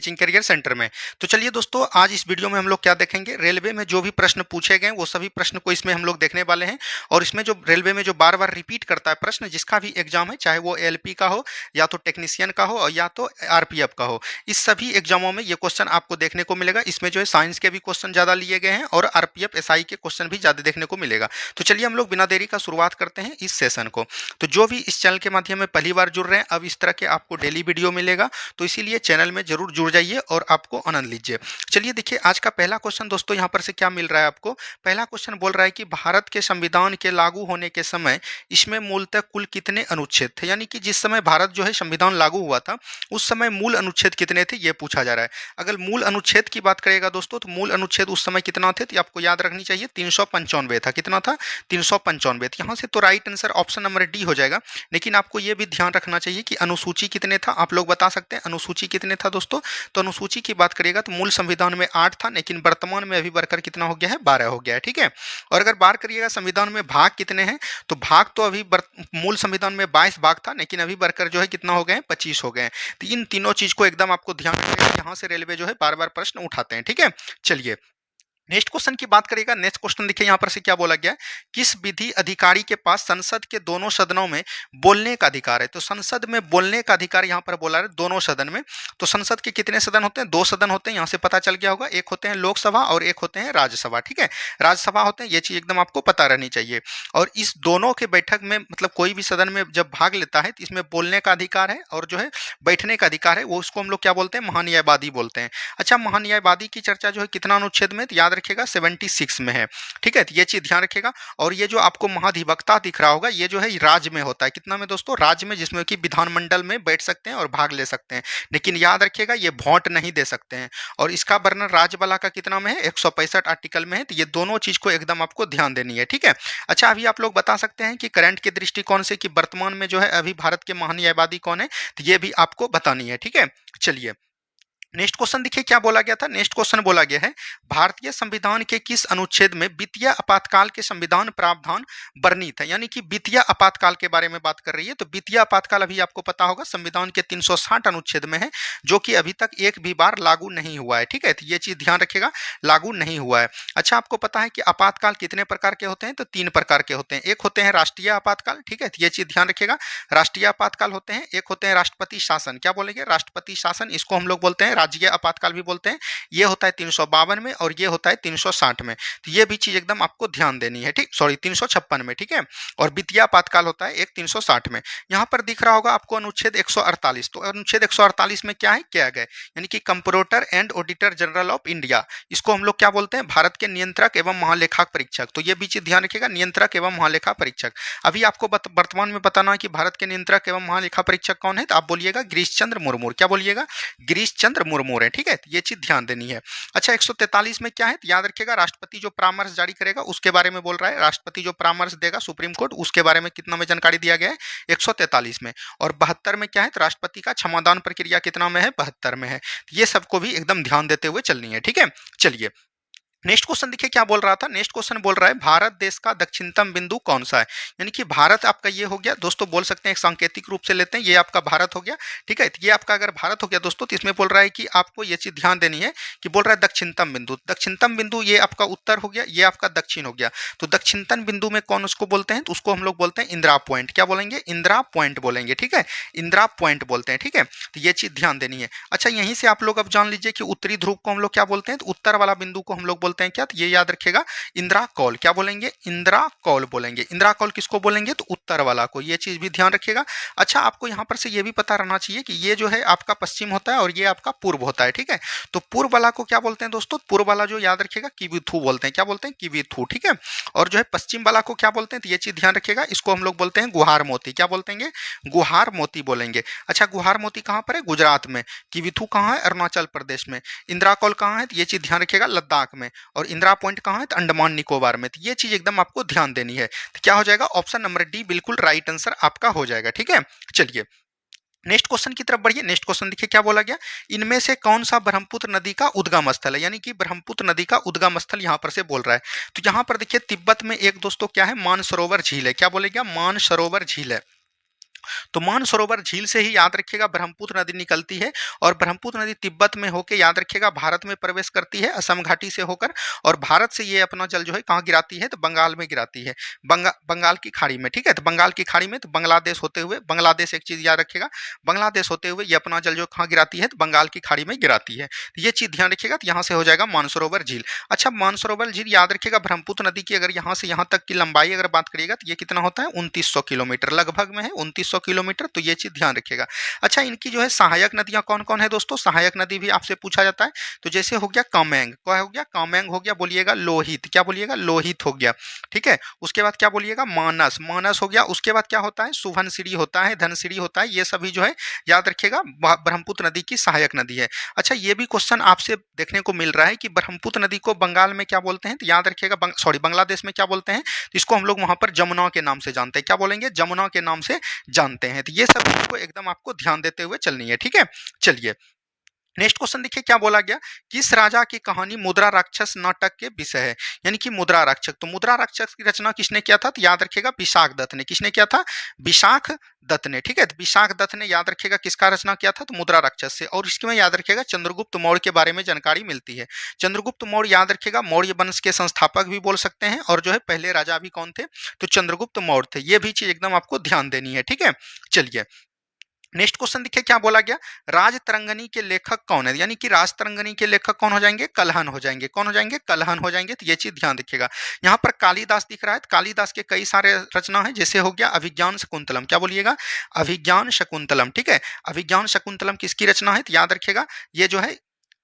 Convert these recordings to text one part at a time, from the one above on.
Teaching career centre में। तो चलिए दोस्तों, आज इस वीडियो में हम लोग क्या देखेंगे, रेलवे में जो भी प्रश्न पूछे गए वो सभी प्रश्न को इसमें हम लोग देखने वाले हैं। और इसमें जो रेलवे में जो बार बार रिपीट करता है प्रश्न, जिसका भी एग्जाम है, चाहे वो एलपी का हो या तो टेक्नीशियन का हो या तो आरपीएफ का हो, इस सभी एग्जामों में ये क्वेश्चन आपको देखने को मिलेगा। इसमें जो है साइंस के भी क्वेश्चन ज़्यादा लिए गए हैं और आरपीएफ एसआई के क्वेश्चन भी ज़्यादा देखने को मिलेगा। तो चलिए हम लोग बिना देरी का शुरुआत करते हैं इस सेशन को। तो जो भी इस चैनल के माध्यम में पहली बार जुड़ रहे हैं, अब इस तरह के आपको डेली वीडियो मिलेगा, तो इसीलिए चैनल में जरूर जुड़ जाइए और आपको आनंद लीजिए। चलिए देखिए, आज का पहला क्वेश्चन दोस्तों यहाँ पर से क्या मिल रहा है आपको। पहला क्वेश्चन बोल रहा है कि भारत के संविधान के लागू होने के समय इसमें मूलतः कुल कितने अनुच्छेद थे, यानी कि जिस समय भारत जो है संविधान लागू हुआ था उस समय मूल अनुच्छेद कितने थे, ये पूछा जा रहा है। अगर मूल अनुच्छेद की बात करेगा दोस्तों, तो मूल अनुच्छेद उस समय कितना थे, तो आपको याद रखनी चाहिए 395 था। कितना था? 395। यहाँ से तो right answer option number D हो जाएगा। लेकिन आपको ये भी ध्यान रखना चाहिए कि अनुसूची कितने था, आप लोग बता सकते हैं अनुसूची कितने था दोस्तों। तो अनुसूची की बात करिएगा तो मूल संविधान में 8 था, लेकिन वर्तमान में अभी बढ़कर कितना हो गया है, 12 हो गया है। ठीक है। और अगर बात करिएगा संविधान में भाग कितने हैं, तो भाग तो अभी मूल संविधान में 22 भाग था, लेकिन अभी बढ़कर जो है कितना हो गए हैं, 25 हो गए हैं। तो इन तीनों चीज को एकदम आपको ध्यान रखना है, यहाँ से रेलवे जो है बार बार प्रश्न उठाते हैं। ठीक है। चलिए नेक्स्ट क्वेश्चन की बात करेगा। नेक्स्ट क्वेश्चन देखिए यहाँ पर से क्या बोला गया है, किस विधि अधिकारी के पास संसद के दोनों सदनों में बोलने का अधिकार है। तो संसद में बोलने का अधिकार यहाँ पर बोला है दोनों सदन में। तो संसद के कितने सदन होते हैं, 2 सदन होते हैं, यहाँ से पता चल गया होगा। एक होते हैं लोकसभा और एक होते हैं राज्यसभा। ठीक है, राज्यसभा होते हैं, ये चीज एकदम आपको पता रहनी चाहिए। और इस दोनों के बैठक में मतलब कोई भी सदन में जब भाग लेता है तो इसमें बोलने का अधिकार है और जो है बैठने का अधिकार है, वो उसको हम लोग क्या बोलते हैं, महान्यायवादी बोलते हैं। अच्छा, महान्यायवादी की चर्चा जो है कितना अनुच्छेद में, तो याद रखिएगा 76 में है। ठीक है, तो ये चीज ध्यान रखिएगा। और ये जो आपको महाधिवक्ता दिख रहा होगा, ये जो है राज्य में होता है। कितना में दोस्तों, राज्य में, जिसमें कि विधानमंडल में बैठ सकते हैं और भाग ले सकते हैं। लेकिन याद रखिएगा ये वोट नहीं दे सकते हैं। और इसका वर्णन राज्य वाला का कितना में है, 165 आर्टिकल में है। तो ये दोनों चीज को एकदम आपको ध्यान देनी है। ठीक है। अच्छा, अभी आप लोग बता सकते हैं कि करंट के दृष्टिकोण से कि वर्तमान में जो है अभी भारत के महान्यायवादी कौन है, तो ये भी आपको बतानी है। ठीक है। चलिए नेक्स्ट क्वेश्चन देखिए क्या बोला गया था। नेक्स्ट क्वेश्चन बोला गया है, भारतीय संविधान के किस अनुच्छेद में वित्तीय आपातकाल के संविधान प्रावधान वर्णित है। यानी कि वित्तीय आपातकाल के बारे में बात कर रही है। तो वित्तीय आपातकाल अभी आपको पता होगा संविधान के 360 अनुच्छेद में है, जो कि अभी तक एक भी बार लागू नहीं हुआ है। ठीक है, तो ये चीज ध्यान रखिएगा, लागू नहीं हुआ है। अच्छा, आपको पता है कि आपातकाल कितने प्रकार के होते हैं, तो 3 प्रकार के होते हैं। एक होते हैं राष्ट्रीय आपातकाल। ठीक है, तो ये चीज ध्यान रखिएगा, राष्ट्रीय आपातकाल होते हैं। एक होते हैं राष्ट्रपति शासन, क्या बोलेंगे, राष्ट्रपति शासन, इसको हम लोग बोलते हैं राज्य आपातकाल भी बोलते हैं। ये होता है 352 में और ये होता है 360 में। तो ये भी चीज एकदम आपको ध्यान देनी है। ठीक, सॉरी 356 में। ठीक है। और वित्तीय आपातकाल होता है एक 360 में। यहाँ पर दिख रहा होगा आपको अनुच्छेद 148। तो अनुच्छेद 148 में क्या है, क्या गए, यानी कि comptroller and auditor general of India, इसको हम लोग क्या बोलते हैं, भारत के नियंत्रक एवं महालेखा परीक्षक। तो ये भी चीज ध्यान रखिएगा, नियंत्रक एवं महालेखा परीक्षक। अभी आपको वर्तमान में बताना है कि भारत के नियंत्रक एवं महालेखा परीक्षक कौन है, तो आप बोलिएगा गिरीश चंद्र मुर्मू। क्या बोलिएगा, गिरीश चंद्र मुर्मू है। ठीक है, ये चीज ध्यान देनी है। अच्छा, 143 में क्या है, याद रखिएगा राष्ट्रपति जो परामर्श जारी करेगा उसके बारे में बोल रहा है। राष्ट्रपति जो परामर्श देगा सुप्रीम कोर्ट, उसके बारे में कितना में जानकारी दिया गया है, 143 में। और 72 में क्या है, तो राष्ट्रपति का क्षमादान प्रक्रिया कितना में है, 72 में है। ये सबको भी एकदम ध्यान देते हुए चलनी है। ठीक है। चलिए नेक्स्ट क्वेश्चन देखिए क्या बोल रहा था। नेक्स्ट क्वेश्चन बोल रहा है, भारत देश का दक्षिणतम बिंदु कौन सा है। यानी कि भारत आपका ये हो गया दोस्तों, बोल सकते हैं एक सांकेतिक रूप से लेते हैं, ये आपका भारत हो गया। ठीक है, तो ये आपका अगर भारत हो गया दोस्तों, तो इसमें बोल रहा है कि आपको ये चीज ध्यान देनी है कि बोल रहा है दक्षिणतम बिंदु। दक्षिणतम बिंदु ये आपका उत्तर हो गया, ये आपका दक्षिण हो गया। तो दक्षिणतम बिंदु में कौन उसको बोलते हैं, तो उसको हम लोग बोलते हैं इंदिरा पॉइंट। क्या बोलेंगे, इंदिरा पॉइंट बोलेंगे। ठीक है, इंदिरा पॉइंट बोलते हैं। ठीक है, तो ये चीज ध्यान देनी है। अच्छा, यहीं से आप लोग अब जान लीजिए कि उत्तरी ध्रुव को हम लोग क्या बोलते हैं, तो उत्तर वाला बिंदु को हम लोग बोलते हैं क्या, तो ये याद रखिएगा इंदिरा कौल। क्या बोलेंगे, इंदिरा कौल बोलेंगे। इंदिरा कौल किसको बोलेंगे, तो उत्तर वाला को। ये चीज भी ध्यान रखिएगा। अच्छा, आपको यहाँ पर से ये भी पता रहना चाहिए कि ये जो है आपका पश्चिम होता है और ये आपका पूर्व होता है। ठीक है, तो पूर्व वाला को क्या बोलते हैं दोस्तों, पूर्व वाला जो याद रखिएगा किविथु बोलते हैं। क्या बोलते हैं, किविथु। ठीक है, और जो है पश्चिम वाला को क्या बोलते हैं, तो ये चीज ध्यान रखिएगा, इसको हम लोग बोलते हैं गुहार मोती। क्या बोलते हैं, गुहार मोती बोलेंगे। अच्छा, गुहार मोती कहाँ पर है, गुजरात में। किविथु कहाँ है, अरुणाचल प्रदेश में। इंदिरा कौल कहाँ है, तो ये चीज ध्यान रखिएगा, लद्दाख में। और इंदिरा पॉइंट कहाँ है, तो अंडमान निकोबार में। तो ये चीज एकदम आपको ध्यान देनी है। तो क्या हो जाएगा, ऑप्शन नंबर डी बिल्कुल राइट आंसर आपका हो जाएगा। ठीक है। चलिए नेक्स्ट क्वेश्चन की तरफ बढ़िए। नेक्स्ट क्वेश्चन देखिए क्या बोला गया, इनमें से कौन सा ब्रह्मपुत्र नदी का उद्गम स्थल है। यानी कि ब्रह्मपुत्र नदी का उद्गम स्थल यहाँ पर से बोल रहा है। तो यहाँ पर देखिए तिब्बत में एक दोस्तों क्या है, मानसरोवर झील है। क्या बोलेगा, मानसरोवर झील है। तो मानसरोवर झील से ही याद रखिएगा ब्रह्मपुत्र नदी निकलती है और ब्रह्मपुत्र नदी तिब्बत में होकर याद रखिएगा भारत में प्रवेश करती है असम घाटी से होकर और भारत से ये अपना जल जो है कहाँ गिराती है तो बंगाल में गिराती है बंगाल की खाड़ी में। ठीक है, तो बंगाल की खाड़ी में तो बांग्लादेश होते हुए, बांग्लादेश एक चीज याद रखिएगा, बांग्लादेश होते हुए ये अपना जल जो कहाँ गिराती है तो बंगाल की खाड़ी में गिराती है। तो ये चीज ध्यान रखिएगा, तो यहाँ से हो जाएगा मानसरोवर झील। अच्छा, मानसरोवर झील याद रखिएगा ब्रह्मपुत्र नदी की अगर यहाँ से यहाँ तक की लंबाई अगर बात करिएगा तो ये कितना होता है 2900 किलोमीटर, लगभग में है 2900 किलोमीटर। तो ये चीज ध्यान रखिएगा। अच्छा, इनकी जो है सहायक नदियां कौन कौन है दोस्तों, सहायक नदी भी आपसे पूछा जाता है। तो जैसे हो गया कामेंग, क्या हो गया कामेंग हो गया, बोलिएगा लोहित, क्या बोलिएगा लोहित हो गया। ठीक है, उसके बाद क्या बोलिएगा मानस, मानस हो गया। उसके बाद क्या होता है सुवनसिरी होता है, धनसिरी होता है, ये सभी जो है याद रखिएगा ब्रह्मपुत्र नदी की सहायक नदी है। अच्छा, ये भी क्वेश्चन आपसे देखने को मिल रहा है कि ब्रह्मपुत्र नदी को बंगाल में क्या बोलते हैं, तो याद रखिएगा सॉरी बांग्लादेश में क्या बोलते हैं, तो इसको हम लोग वहां पर जमुना के नाम से जानते हैं। क्या बोलेंगे, जमुना के नाम से जानते हैं। तो ये सब को एकदम आपको ध्यान देते हुए चलनी है। ठीक है, चलिए नेक्स्ट क्वेश्चन देखिए क्या बोला गया, किस राजा की कहानी मुद्रा राक्षस नाटक के विषय है, यानी कि मुद्रा राक्षस। तो मुद्रा राक्षस की रचना किसने किया था, तो याद रखिएगा विशाख दत्त ने। किसने किया था, विशाख दत्त ने। ठीक है, तो विशाख दत्त ने याद रखिएगा किसका रचना किया था, तो मुद्रा राक्षस से। और इसके में याद रखिएगा चंद्रगुप्त मौर्य के बारे में जानकारी मिलती है। चंद्रगुप्त मौर्य याद रखिएगा मौर्य वंश के संस्थापक भी बोल सकते हैं और जो है पहले राजा भी कौन थे, तो चंद्रगुप्त मौर्य थे। ये भी चीज एकदम आपको ध्यान देनी है। ठीक है, चलिए नेक्स्ट क्वेश्चन देखिए क्या बोला गया, राजतरंगिणी के लेखक कौन है, यानी कि राजतरंगिणी के लेखक कौन हो जाएंगे, कलहन हो जाएंगे। कौन हो जाएंगे, कलहन हो जाएंगे। तो ये चीज ध्यान रखिएगा। यहाँ पर कालिदास दिख रहा है, तो कालिदास के कई सारे रचना है, जैसे हो गया अभिज्ञान शकुंतलम। क्या बोलिएगा, अभिज्ञान शकुंतलम। ठीक है, अभिज्ञान शकुंतलम किसकी रचना है, तो याद रखिएगा ये जो है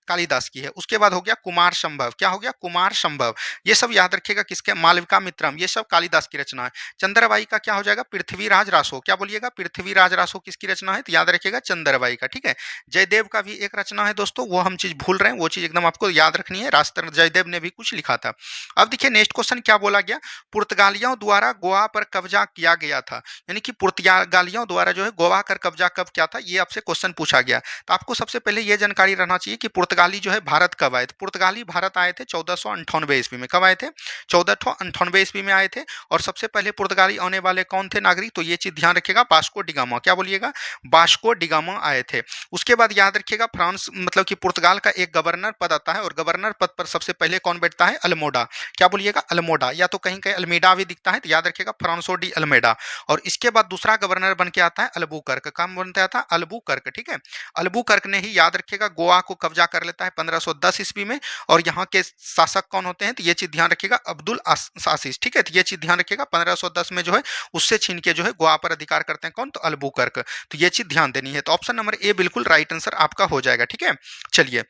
कालिदास की है। उसके बाद हो गया कुमार संभव। क्या हो गया, कुमार संभव। ये सब याद रखिएगा किसके, मालविका मित्रम, ये सब कालिदास की रचना है। चंद्रबाई का क्या हो जाएगा, पृथ्वीराज रासो। क्या बोलिएगा, पृथ्वीराज रासो किसकी रचना है, तो याद रखिएगा चंद्रबाई का। ठीक है, जयदेव का भी एक रचना है दोस्तों, वो हम चीज भूल रहे हैं, वो चीज एकदम आपको याद रखनी है, राष्ट्र जयदेव ने भी कुछ लिखा था। अब देखिए नेक्स्ट क्वेश्चन क्या बोला गया, पुर्तगालियों द्वारा गोवा पर कब्जा किया गया था, यानी कि पुर्तगालियों द्वारा जो है गोवा पर कब्जा कब किया था, ये आपसे क्वेश्चन पूछा गया। तो आपको सबसे पहले ये जानकारी रहना चाहिए कि पुर्तगाली जो है भारत कब आए थे। पुर्तगाली भारत आए थे 1498 ईस्वी में। कब आए थे, 1498 ईस्वी में आए थे। और सबसे पहले पुर्तगाली आने वाले कौन थे नागरिक, तो ये चीज ध्यान रखिएगा वास्को डिगामा। क्या बोलिएगा, वास्को डिगामा आए थे। उसके बाद याद रखिएगा फ्रांस मतलब कि पुर्तगाल का एक गवर्नर पद आता है और गवर्नर पद पर सबसे पहले कौन बैठता है, अल्मोडा। क्या बोलिएगा, अल्मोडा, या तो कहीं कहीं अल्मीडा भी दिखता है, तो याद रखिएगा फ्रांसो डी अल्मेडा। और इसके बाद दूसरा गवर्नर बन के आता है अल्बुकर्क। काम बनता था अल्बुकर्क। ठीक है, अल्बुकर्क ने ही याद रखिएगा गोवा को कब्जा कर लेता है 1510 ईस्वी में। और यहाँ के शासक कौन होते हैं, तो ये चीज ध्यान रखिएगा अब्दुल आशीष। ठीक है, तो ये चीज ध्यान रखिएगा 1510 में जो है उससे छीन के जो है गोवा पर अधिकार करते हैं कौन, तो अल्बुकर्क। तो ये चीज ध्यान देनी है। तो ऑप्शन नंबर ए बिल्कुल राइट आंसर आपका हो जाएगा। ठीक है, चलिए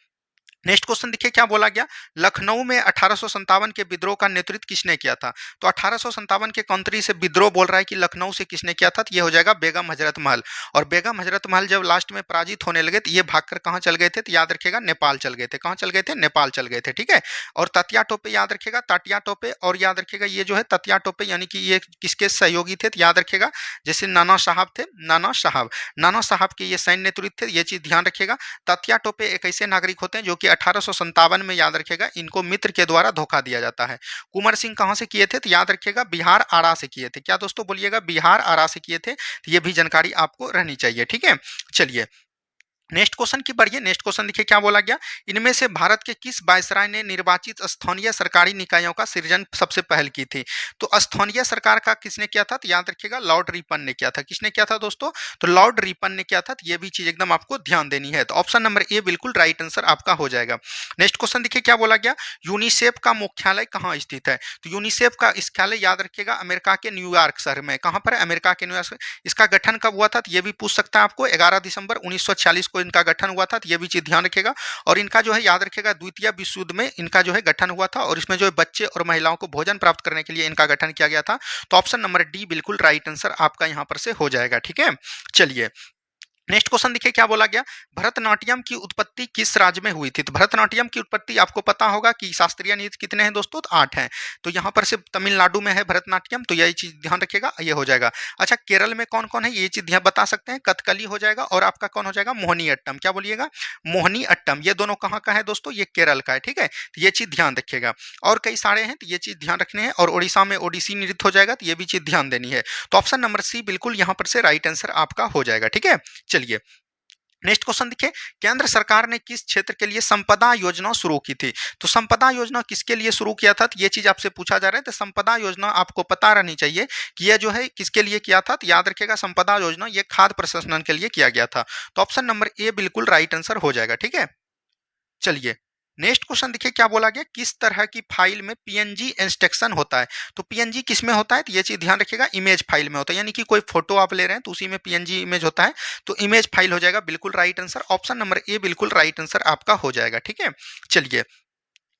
नेक्स्ट क्वेश्चन देखिए क्या बोला गया, लखनऊ में 1857 के विद्रोह का नेतृत्व किसने किया था। तो 1857 के कंट्री से विद्रोह बोल रहा है कि लखनऊ से किसने किया था, तो ये हो जाएगा बेगम हजरत महल। और बेगम हजरत महल जब लास्ट में पराजित होने लगे तो ये भागकर कहाँ चल गए थे, तो याद रखिएगा नेपाल चल गए थे। कहाँ चल गए थे, नेपाल चल गए थे। ठीक है, और ततिया टोपे याद रखिएगा, ताटिया टोपे। और याद रखिएगा ये जो है ततिया टोपे यानी कि ये किसके सहयोगी थे, तो याद रखिएगा जैसे नाना साहब थे, नाना साहब के ये सैन्य नेतृत्व थे। ये चीज ध्यान रखिएगा। ततिया टोपे एक ऐसे नागरिक होते हैं जो कि 1857 में याद रखिएगा इनको मित्र के द्वारा धोखा दिया जाता है। कुंवर सिंह कहां से किए थे, तो याद रखिएगा बिहार आरा से किए थे। क्या दोस्तों बोलिएगा, बिहार आरा से किए थे। तो ये भी जानकारी आपको रहनी चाहिए। ठीक है, चलिए नेक्स्ट क्वेश्चन की बढ़िए। नेक्स्ट क्वेश्चन देखिए क्या बोला गया, इनमें से भारत के किस वायसराय ने निर्वाचित स्थानीय सरकारी निकायों का सृजन सबसे पहल की थी। तो स्थानीय सरकार का किसने किया था, तो याद रखिएगा लॉर्ड रिपन ने किया था। किसने किया था दोस्तों, तो लॉर्ड रिपन ने किया था। तो ये भी चीज एकदम आपको ध्यान देनी है। तो ऑप्शन नंबर ए बिल्कुल राइट आंसर आपका हो जाएगा। नेक्स्ट क्वेश्चन देखिए क्या बोला गया, यूनिसेफ का मुख्यालय कहाँ स्थित है। तो यूनिसेफ का मुख्यालय याद रखिएगा अमेरिका के न्यूयॉर्क शहर में। कहाँ पर है, अमेरिका के न्यूयॉर्क। इसका गठन कब हुआ था, तो ये भी पूछ सकता है आपको, 11 दिसंबर 1946 को इनका गठन हुआ था। तो ये भी चीज ध्यान रखिएगा। और इनका जो है याद रखिएगा द्वितीय विश्व युद्ध में इनका जो है गठन हुआ था और इसमें जो है बच्चे और महिलाओं को भोजन प्राप्त करने के लिए इनका गठन किया गया था। तो ऑप्शन नंबर डी बिल्कुल राइट आंसर आपका यहां पर से हो जाएगा। ठीक है, चलिए नेक्स्ट क्वेश्चन देखिए क्या बोला गया, भरतनाट्यम की उत्पत्ति किस राज्य में हुई थी? तो भरतनाट्यम की उत्पत्ति आपको पता होगा कि शास्त्रीय नृत्य कितने हैं दोस्तों, तो 8 हैं। तो यहाँ पर सिर्फ तमिलनाडु में है भरतनाट्यम, तो यही चीज ध्यान रखिएगा, ये हो जाएगा। अच्छा केरल में कौन कौन है ये चीज ध्यान बता सकते हैं, कथकली हो जाएगा और आपका कौन हो जाएगा, मोहिनी अट्टम। क्या बोलिएगा, मोहिनी अट्टम। ये दोनों कहाँ का है दोस्तों, ये केरल का है, ठीक है, तो ये चीज ध्यान रखिएगा। और कई सारे हैं तो ये चीज ध्यान रखने हैं। और उड़ीसा में ओडिसी नृत्य हो जाएगा, तो ये भी चीज ध्यान देनी है। तो ऑप्शन नंबर सी बिल्कुल यहाँ पर से राइट आंसर आपका हो जाएगा, ठीक है। चलिए नेक्स्ट क्वेश्चन देखिए, केंद्र सरकार ने किस क्षेत्र के लिए संपदा योजना शुरू की थी? तो संपदा योजना किसके लिए शुरू किया था, तो ये चीज आपसे पूछा जा रहा है। तो संपदा योजना आपको पता रहनी चाहिए कि यह जो है किसके लिए किया था, तो याद रखिएगा संपदा योजना ये खाद्य प्रसंस्करण के लिए किया गया था। तो ऑप्शन नंबर ए बिल्कुल राइट आंसर हो जाएगा, ठीक है। चलिए नेक्स्ट क्वेश्चन देखिए क्या बोला गया, किस तरह की फाइल में पीएनजी इंस्ट्रक्शन होता है? तो पीएनजी किस में होता है, तो ये चीज ध्यान रखिएगा, इमेज फाइल में होता है। यानी कि कोई फोटो आप ले रहे हैं तो उसी में पीएनजी इमेज होता है, तो इमेज फाइल हो जाएगा बिल्कुल right answer. Option number A बिल्कुल राइट आंसर आपका हो जाएगा, ठीक है। चलिए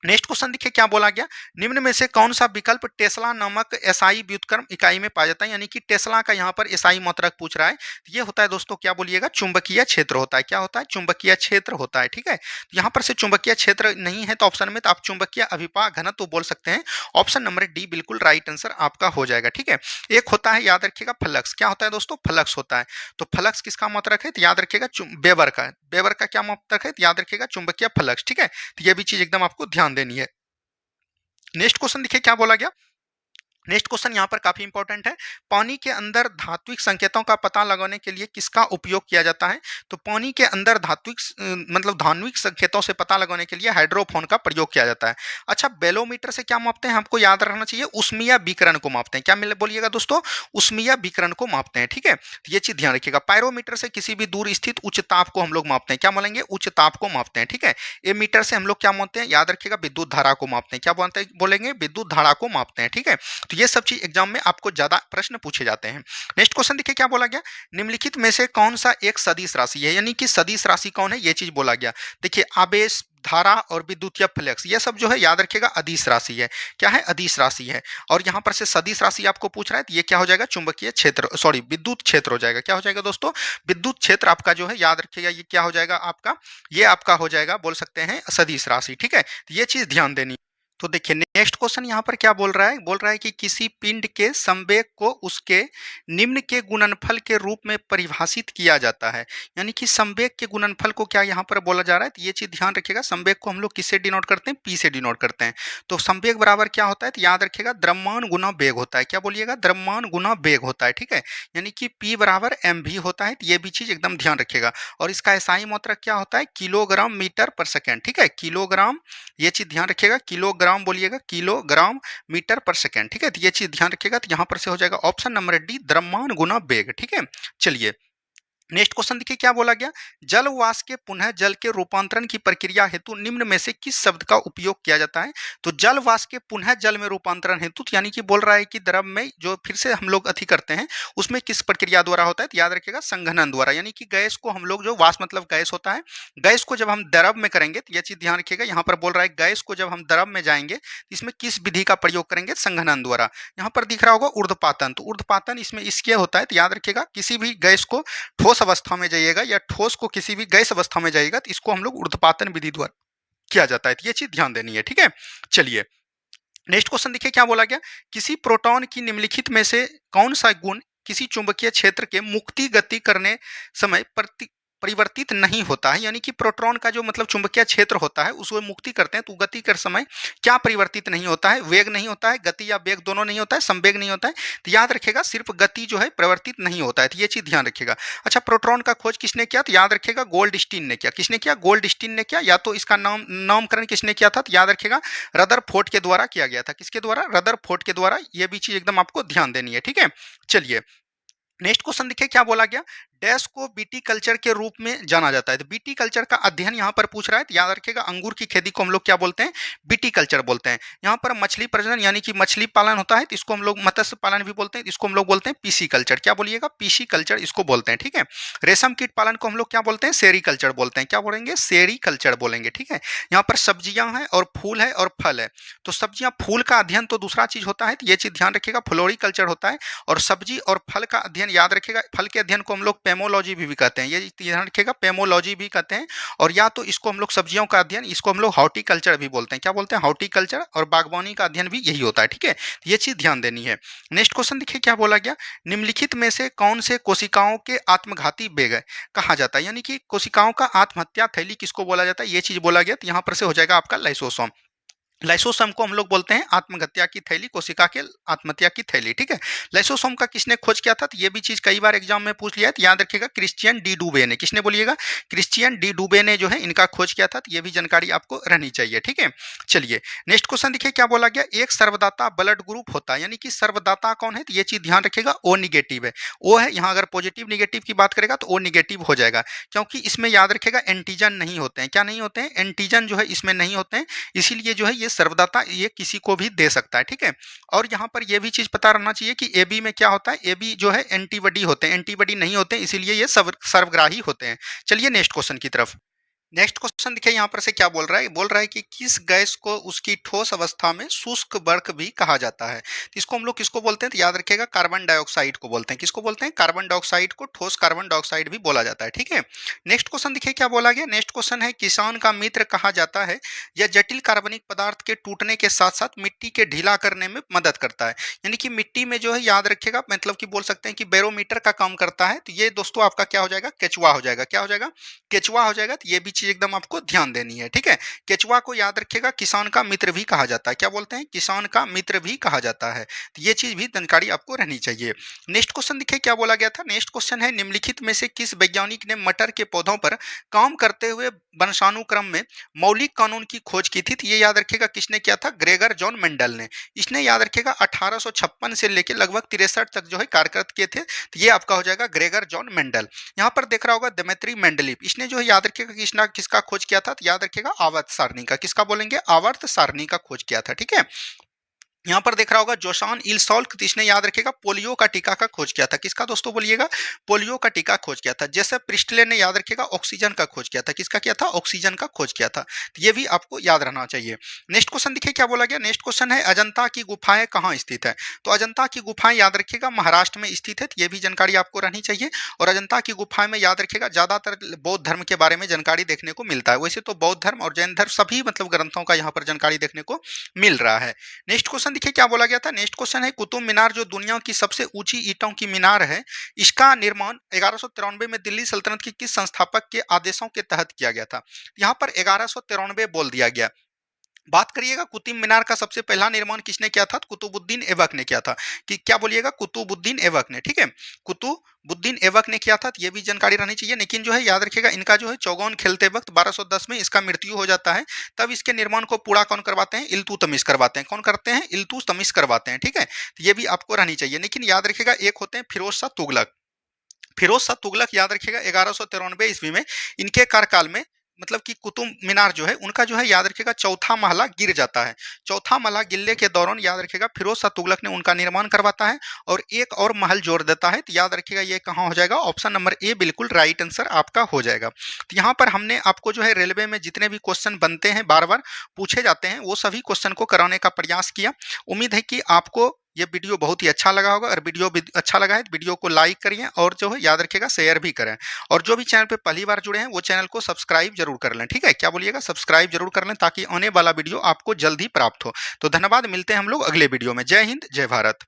नेक्स्ट क्वेश्चन देखिए क्या बोला गया, निम्न में से कौन सा विकल्प टेस्ला नामक एसआई व्युत्क्रम इकाई में पाया जाता है? यानी कि टेस्ला का यहाँ पर एसआई मात्रक पूछ रहा है। तो ये होता है दोस्तों क्या बोलिएगा, चुंबकीय क्षेत्र होता है। क्या होता है, चुंबकीय क्षेत्र होता है, ठीक है। तो यहाँ पर से चुंबकीय क्षेत्र नहीं है तो ऑप्शन में, तो आप चुंबकीय अभिपाह घनत्व तो बोल सकते हैं। ऑप्शन नंबर डी बिल्कुल राइट आंसर आपका हो जाएगा, ठीक है। एक होता है याद रखिएगा फ्लक्स। क्या होता है दोस्तों, फ्लक्स होता है। तो फ्लक्स किसका मात्रक है, तो याद रखिएगा बेवर का। बेवर का क्या मात्रक है, तो याद रखिएगा चुंबकीय फ्लक्स, ठीक है। तो ये भी चीज एकदम आपको ध्यान देनी है। नेक्स्ट क्वेश्चन देखिए क्या बोला गया, नेक्स्ट क्वेश्चन यहाँ पर काफी इंपॉर्टेंट है, पानी के अंदर धात्विक संकेतों का पता लगाने के लिए किसका उपयोग किया जाता है? तो पानी के अंदर धात्विक मतलब धात्विक संकेतों से पता लगाने के लिए हाइड्रोफोन का प्रयोग किया जाता है। अच्छा बेलोमीटर से क्या मापते हैं, हमको याद रखना चाहिए, उष्मीय विकिरण को मापते हैं। क्या मिले बोलिएगा दोस्तों, उष्मीय विकिरण को मापते हैं, ठीक है। तो ये चीज ध्यान रखिएगा। पायरोमीटर से किसी भी दूर स्थित उच्च ताप को हम लोग मापते हैं। क्या बोलेंगे, उच्च ताप को मापते हैं, ठीक है। ए मीटर से हम लोग क्या मापते हैं, याद रखिएगा विद्युत धारा को मापते हैं। क्या बोलेंगे, विद्युत धारा को मापते हैं, ठीक है। तो ये सब चीज एग्जाम में आपको ज्यादा प्रश्न पूछे जाते हैं। नेक्स्ट क्वेश्चन देखिए क्या बोला गया, निम्नलिखित में से कौन सा एक सदिश राशि है? यानी कि सदिश राशि कौन है, ये चीज बोला गया। देखिए आवेश, धारा और विद्युतीय फ्लक्स ये सब जो है याद रखिएगा अदिश राशि है। क्या है, अदिश राशि है। और यहाँ पर से सदिश राशि आपको पूछ रहा है, तो ये क्या हो जाएगा, चुंबकीय क्षेत्र, सॉरी विद्युत क्षेत्र हो जाएगा। क्या हो जाएगा दोस्तों, विद्युत क्षेत्र आपका जो है याद रखिएगा, ये क्या हो जाएगा आपका, ये आपका हो जाएगा बोल सकते हैं सदिश राशि, ठीक है। तो ये चीज ध्यान देनी। तो देखिए नेक्स्ट क्वेश्चन यहाँ पर क्या बोल रहा है, बोल रहा है कि किसी पिंड के संवेग को उसके निम्न के गुणनफल के रूप में परिभाषित किया जाता है। यानी कि संवेग के गुणनफल को क्या यहाँ पर बोला जा रहा है, तो ये चीज ध्यान रखिएगा, संवेग को हम लोग किससे डिनोट करते हैं, पी से डिनोट करते हैं। तो संवेग बराबर क्या होता है, तो याद रखिएगा द्रव्यमान गुना वेग होता है। क्या बोलिएगा, द्रव्यमान गुना वेग होता है, ठीक है। यानी कि पी बराबर एम भी होता है, तो ये भी चीज एकदम ध्यान रखिएगा। और इसका एसआई मात्रक क्या होता है, किलोग्राम मीटर पर सेकेंड, ठीक है। किलोग्राम, ये चीज ध्यान रखिएगा, किलोग्राम बोलिएगा, किलोग्राम मीटर पर सेकेंड, ठीक है। तो ये चीज ध्यान रखिएगा। तो यहाँ पर से हो जाएगा ऑप्शन नंबर डी द्रव्यमान गुना वेग, ठीक है। चलिए नेक्स्ट क्वेश्चन देखिए क्या बोला गया, जल वाष्प के पुनः जल के रूपांतरण की प्रक्रिया हेतु निम्न में से किस शब्द का उपयोग किया जाता है? तो जल वाष्प के पुनः जल में रूपांतरण हेतु, यानी कि बोल रहा है कि द्रव में जो फिर से हम लोग अति करते हैं उसमें किस प्रक्रिया द्वारा होता है, तो याद रखिएगा संघनन द्वारा। यानी कि गैस को हम लोग जो वाष्प मतलब गैस होता है, गैस को जब हम द्रव में करेंगे, तो यह चीज ध्यान रखिएगा, यहाँ पर बोल रहा है गैस को जब हम द्रव में जाएंगे इसमें किस विधि का प्रयोग करेंगे, संघनन द्वारा। यहाँ पर दिख रहा होगा ऊर्ध्वपातन, तो ऊर्ध्वपातन इसमें इसके होता है, तो याद रखिएगा किसी भी गैस को ठोस अवस्था में जाइएगा या ठोस को किसी भी गैस अवस्था में जाइएगा तो इसको हम लोग ऊर्ध्वपातन विधि द्वारा किया जाता है। तो ये चीज ध्यान देनी है, ठीक है। चलिए नेक्स्ट क्वेश्चन देखिए क्या बोला गया, किसी प्रोटॉन की निम्नलिखित में से कौन सा गुण किसी चुंबकीय क्षेत्र के मुक्ति गति करने समय परिवर्तित नहीं होता है? यानी कि प्रोटॉन का जो मतलब चुंबकीय क्षेत्र होता है उसको मुक्ति करते हैं तो गति कर समय क्या परिवर्तित नहीं होता है, वेग नहीं होता है, गति या वेग दोनों नहीं होता है, संवेग नहीं होता है। तो याद रखिएगा सिर्फ गति जो है परिवर्तित नहीं होता है, तो ये चीज ध्यान रखिएगा। अच्छा प्रोटॉन का खोज किसने किया, तो याद रखिएगा गोल्डस्टीन ने किया। किसने किया, गोल्डस्टीन ने किया। या तो इसका नामकरण किसने किया था, तो याद रखिएगा रदरफोर्ड के द्वारा किया गया था। किसके द्वारा, रदरफोर्ड के द्वारा। ये भी चीज एकदम आपको ध्यान देनी है, ठीक है। चलिए नेक्स्ट क्वेश्चन देखिए क्या बोला गया, डैश को बीटी कल्चर के रूप में जाना जाता है। तो बीटी कल्चर का अध्ययन यहाँ पर पूछ रहा है, तो याद रखिएगा अंगूर की खेती को हम लोग क्या बोलते हैं, बीटी कल्चर बोलते हैं। यहाँ पर मछली प्रजनन यानी कि मछली पालन होता है तो इसको हम लोग मत्स्य पालन भी बोलते हैं, इसको हम लोग बोलते हैं पीसी कल्चर। क्या बोलिएगा, पीसी कल्चर इसको बोलते हैं, ठीक है। रेशम कीट पालन को हम लोग क्या बोलते हैं, सेरी कल्चर बोलते हैं। क्या बोलेंगे, सेरी कल्चर बोलेंगे, ठीक है। यहाँ पर सब्जियां हैं और फूल है और फल है, तो सब्जियां फूल का अध्ययन तो दूसरा चीज होता है, तो ये चीज ध्यान रखिएगा फ्लोरी कल्चर होता है। और सब्जी और फल का अध्ययन याद रखिएगा, फल के अध्ययन को हम लोग पेमोलॉजी भी कहते हैं, ये ध्यान रखिएगा, पेमोलॉजी भी कहते हैं। और या तो इसको हम लोग सब्जियों का अध्ययन, इसको हम लोग हॉर्टिकल्चर भी बोलते हैं। क्या बोलते हैं? हॉर्टिकल्चर। और बागवानी का अध्ययन भी यही होता है, ठीक है, ये चीज ध्यान देनी है। नेक्स्ट क्वेश्चन देखिए क्या बोला गया, निम्नलिखित में से कौन से कोशिकाओं के आत्मघाती बेग कहा जाता है, यानी कि कोशिकाओं का आत्महत्या थैली किसको बोला जाता है, ये चीज बोला गया। तो यहाँ पर से हो जाएगा आपका लाइसोसोम। लाइसोसोम को हम लोग बोलते हैं आत्महत्या की थैली, कोशिका के आत्महत्या की थैली, ठीक है। लाइसोसोम का किसने खोज किया था, तो ये भी चीज कई बार एग्जाम में पूछ लिया है, तो याद रखिएगा क्रिश्चियन डी डूबे ने। किसने बोलिएगा? क्रिश्चियन डी डूबे ने जो है इनका खोज किया था, तो ये भी जानकारी आपको रहनी चाहिए, ठीक है। चलिए नेक्स्ट क्वेश्चन देखिए क्या बोला गया, एक सर्वदाता ब्लड ग्रुप होता है, यानी कि सर्वदाता कौन है, तो ये चीज ध्यान रखिएगा, ओ निगेटिव है। ओ है यहाँ, अगर पॉजिटिव निगेटिव की बात करेगा तो ओ निगेटिव हो जाएगा, क्योंकि इसमें याद रखिएगा एंटीजन नहीं होते हैं। क्या नहीं होते हैं? एंटीजन जो है इसमें नहीं होते हैं, इसीलिए जो है ये सर्वदाता ये किसी को भी दे सकता है, ठीक है। और यहाँ पर यह भी चीज पता रहना चाहिए कि एबी में क्या होता है, एबी जो है एंटीबॉडी होते हैं, एंटीबॉडी नहीं होते हैं, इसीलिए ये सर्वग्राही होते हैं। चलिए नेक्स्ट क्वेश्चन की तरफ। नेक्स्ट क्वेश्चन देखिए यहाँ पर से क्या बोल रहा है, बोल रहा है कि किस गैस को उसकी ठोस अवस्था में शुष्क बर्क भी कहा जाता है। तो इसको हम लोग किसको बोलते हैं, तो याद रखिएगा कार्बन डाइऑक्साइड को बोलते हैं। किसको बोलते हैं? कार्बन डाइऑक्साइड को ठोस कार्बन डाइऑक्साइड भी बोला जाता है, ठीक है। नेक्स्ट क्वेश्चन देखिए क्या बोला गया, नेक्स्ट क्वेश्चन है किसान का मित्र कहा जाता है, यह जटिल कार्बनिक पदार्थ के टूटने के साथ साथ मिट्टी के ढीला करने में मदद करता है। यानी कि मिट्टी में जो है याद रखिएगा, मतलब कि बोल सकते हैं कि बैरोमीटर का काम करता है। तो ये दोस्तों आपका क्या हो जाएगा, केचुआ हो जाएगा। क्या हो जाएगा? केचुआ हो जाएगा। तो ये भी चीज एकदम आपको ध्यान देनी है, ठीक है। केचुआ को याद रखिएगा किसान का मित्र भी कहा जाता है। क्या बोलते हैं? किसान का मित्र भी कहा जाता है। तो ये चीज भी जानकारी आपको रहनी चाहिए। नेक्स्ट क्वेश्चन देखिए क्या बोला गया था, नेक्स्ट क्वेश्चन है निम्नलिखित में से किस वैज्ञानिक ने मटर के पौधों पर काम करते हुए वंशानुक्रम में मौलिक कानून की खोज की थी। तो ये याद रखिएगा किसने किया था? ग्रेगर जॉन मेंडल ने। इसने याद रखिएगा 1856 से लेकर लगभग 63 तक जो है कार्यरत किए थे। तो ये आपका हो जाएगा ग्रेगर जॉन मेंडल। यहाँ पर देख रहा होगा दिमित्री मेंडलीव, इसने जो है याद रखिएगा किसका खोज किया था, तो याद रखिएगा आवर्त सारणी का। किसका बोलेंगे? आवर्त सारणी का खोज किया था, ठीक है। यहाँ पर देख रहा होगा जोशान इल्सॉल्क, इसने याद रखिएगा पोलियो का टीका का खोज किया था। किसका दोस्तों बोलिएगा? पोलियो का टीका खोज किया था। जैसे प्रिस्टले ने याद रखिएगा ऑक्सीजन का खोज किया था। किसका किया था? ऑक्सीजन का खोज किया था। तो ये भी आपको याद रहना चाहिए। नेक्स्ट क्वेश्चन देखिए क्या बोला गया, नेक्स्ट क्वेश्चन है अजंता की गुफाएं कहाँ स्थित है। तो अजंता की गुफाएं याद रखिएगा महाराष्ट्र में स्थित है। तो ये भी जानकारी आपको रहनी चाहिए। और अजंता की गुफाएं में याद रखिएगा ज्यादातर बौद्ध धर्म के बारे में जानकारी देखने को मिलता है। वैसे तो बौद्ध धर्म और जैन धर्म सभी मतलब ग्रंथों का यहाँ पर जानकारी देखने को मिल रहा है। नेक्स्ट क्वेश्चन देखिए क्या बोला गया था, नेक्स्ट क्वेश्चन है कुतुब मीनार जो दुनिया की सबसे ऊंची ईंटों की मीनार है, इसका निर्माण 1193 में दिल्ली सल्तनत के किस संस्थापक के आदेशों के तहत किया गया था। यहाँ पर 1193 बोल दिया गया। बात करिएगा कुतुब मीनार का सबसे पहला निर्माण किसने किया था? कुतुबुद्दीन ऐबक ने किया था। कि क्या बोलिएगा? कुतुबुद्दीन ऐबक ने, ठीक है। कुतुबुद्दीन ऐबक ने किया था। तो ये भी जानकारी रहनी चाहिए। लेकिन जो है याद रखिएगा इनका जो है चौगन खेलते वक्त 1210 में इसका मृत्यु हो जाता है। तब इसके निर्माण को पूरा कौन करवाते हैं? इल्तुतमिश करवाते हैं। कौन करते हैं? इल्तुतमिश करवाते हैं, ठीक है। तो ये भी आपको रहनी चाहिए। लेकिन याद रखिएगा एक होते हैं फिरोज शाह तुगलक। फिरोज शाह तुगलक याद रखिएगा 1193 ईस्वी में इनके कार्यकाल में मतलब कि कुतुब मीनार जो है उनका जो है याद रखिएगा चौथा महला गिर जाता है। चौथा महला गिरने के दौरान याद रखिएगा फिरोज शाह तुगलक ने उनका निर्माण करवाता है और एक और महल जोड़ देता है। तो याद रखिएगा ये कहाँ हो जाएगा? ऑप्शन नंबर ए बिल्कुल राइट आंसर आपका हो जाएगा। तो यहाँ पर हमने आपको जो है रेलवे में जितने भी क्वेश्चन बनते हैं बार बार पूछे जाते हैं वो सभी क्वेश्चन को कराने का प्रयास किया। उम्मीद है कि आपको ये वीडियो बहुत ही अच्छा लगा होगा। और वीडियो अच्छा लगा है तो वीडियो को लाइक करिए और जो है याद रखिएगा शेयर भी करें। और जो भी चैनल पे पहली बार जुड़े हैं वो चैनल को सब्सक्राइब जरूर कर लें, ठीक है। क्या बोलिएगा? सब्सक्राइब जरूर कर लें ताकि आने वाला वीडियो आपको जल्द ही प्राप्त हो। तो धन्यवाद, मिलते हैं हम लोग अगले वीडियो में। जय हिंद, जय भारत।